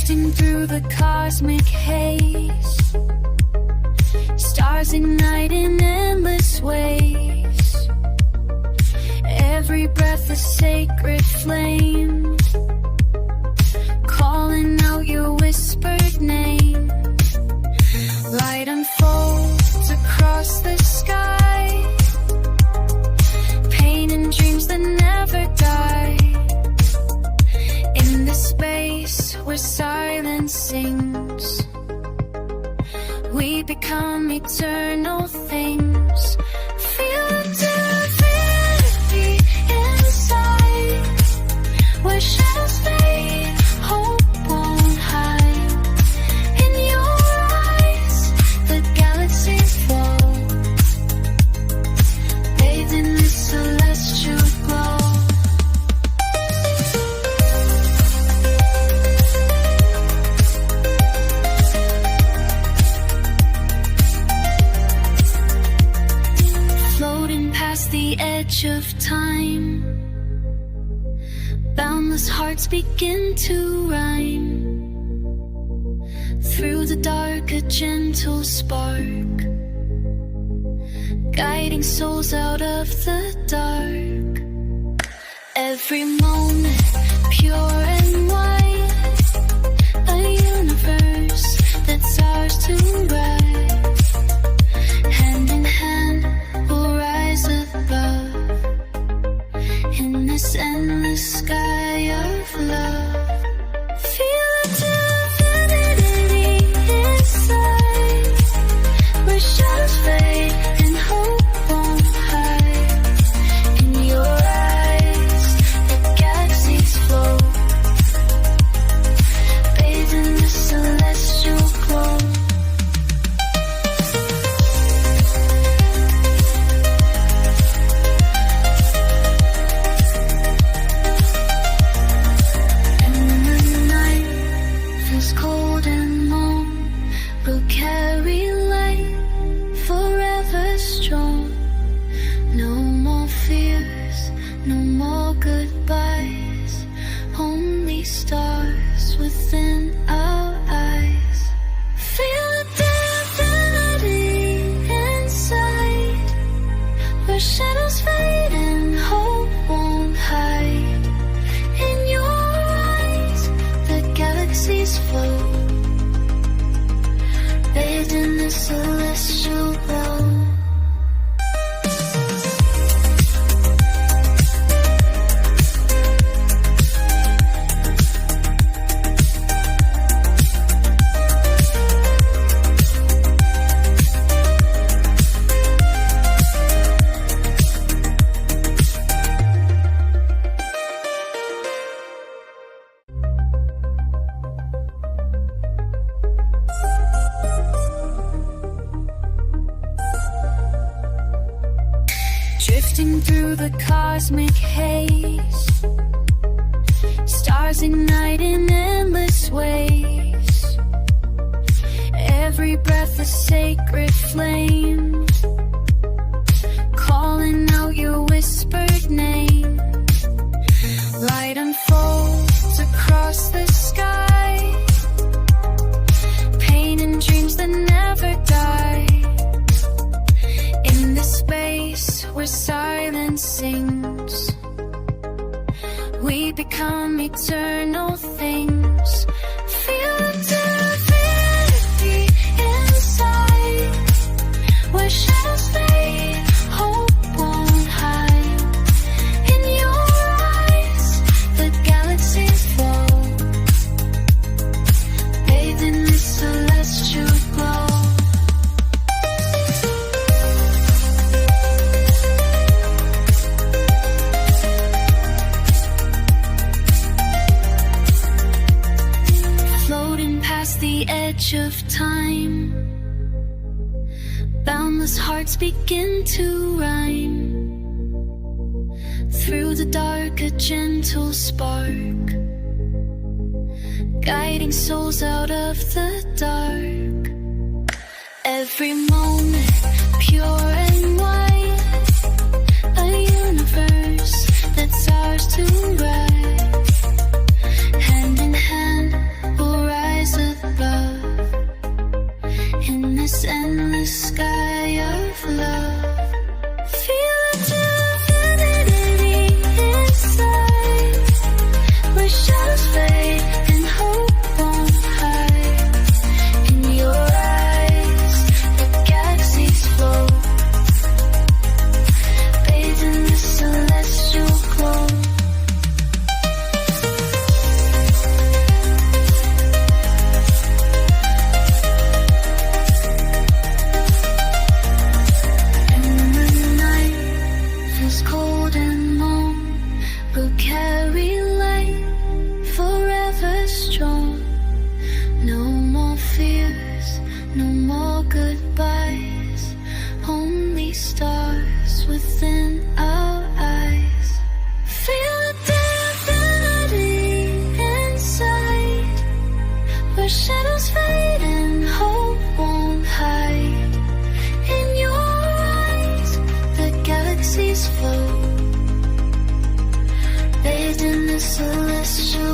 Drifting through the cosmic haze, stars ignite in endless ways. Every breath a sacred flame, calling out your whispered name. Light unfolds across the sky, pain and dreams that never die. In the space where silence sings, we become eternal things. Feel divinity inside, where shadows fade, hope won't hide. In your eyes, the galaxies flow, bathed in this celestial glow. The edge of time, boundless hearts begin to rhyme. Through the dark a gentle spark, guiding souls out of the dark. Every moment pure and white, a universe that's ours to ride. Hand in hand we'll rise above, in this endless sky of love. Feel the divinity inside, where shadows fade and hope won't hide. In your eyes, the galaxies flow, bathed in the celestial glow. Cold and long, we'll carry light forever strong. No more fears, no more goodbyes, only stars within our eyes. Feel divinity inside, where shadows fade and hope won't hide. In your eyes, the galaxies flow, bathed in the celestial glow. Drifting through the cosmic haze, stars ignite in endless ways. Every breath a sacred flame, calling out your whispered name. Light unfolds across the sky, pain and dreams that never die. In the space where silence sings, we become eternal things. Feel divinity inside, where shadows fade, hope won't hide. In your eyes, the galaxies flow, bathed in this celestial glow. The edge of time, boundless hearts begin to rhyme. Through the dark a gentle spark, guiding souls out of the dark. Every moment pure and white, a universe that's ours to ride. Hand in hand we'll ride endless sky of love. Feel the divinity inside, where shadows fade and hope won't hide. In your eyes, the galaxies flow, bathed in the celestial glow. Cold and long, we'll carry light forever strong. No more fears, no more goodbyes, only stars within our eyes. Feel the divinity inside, where shadows fade and hope won't hide. In your eyes, the galaxies flow, bathed in the celestial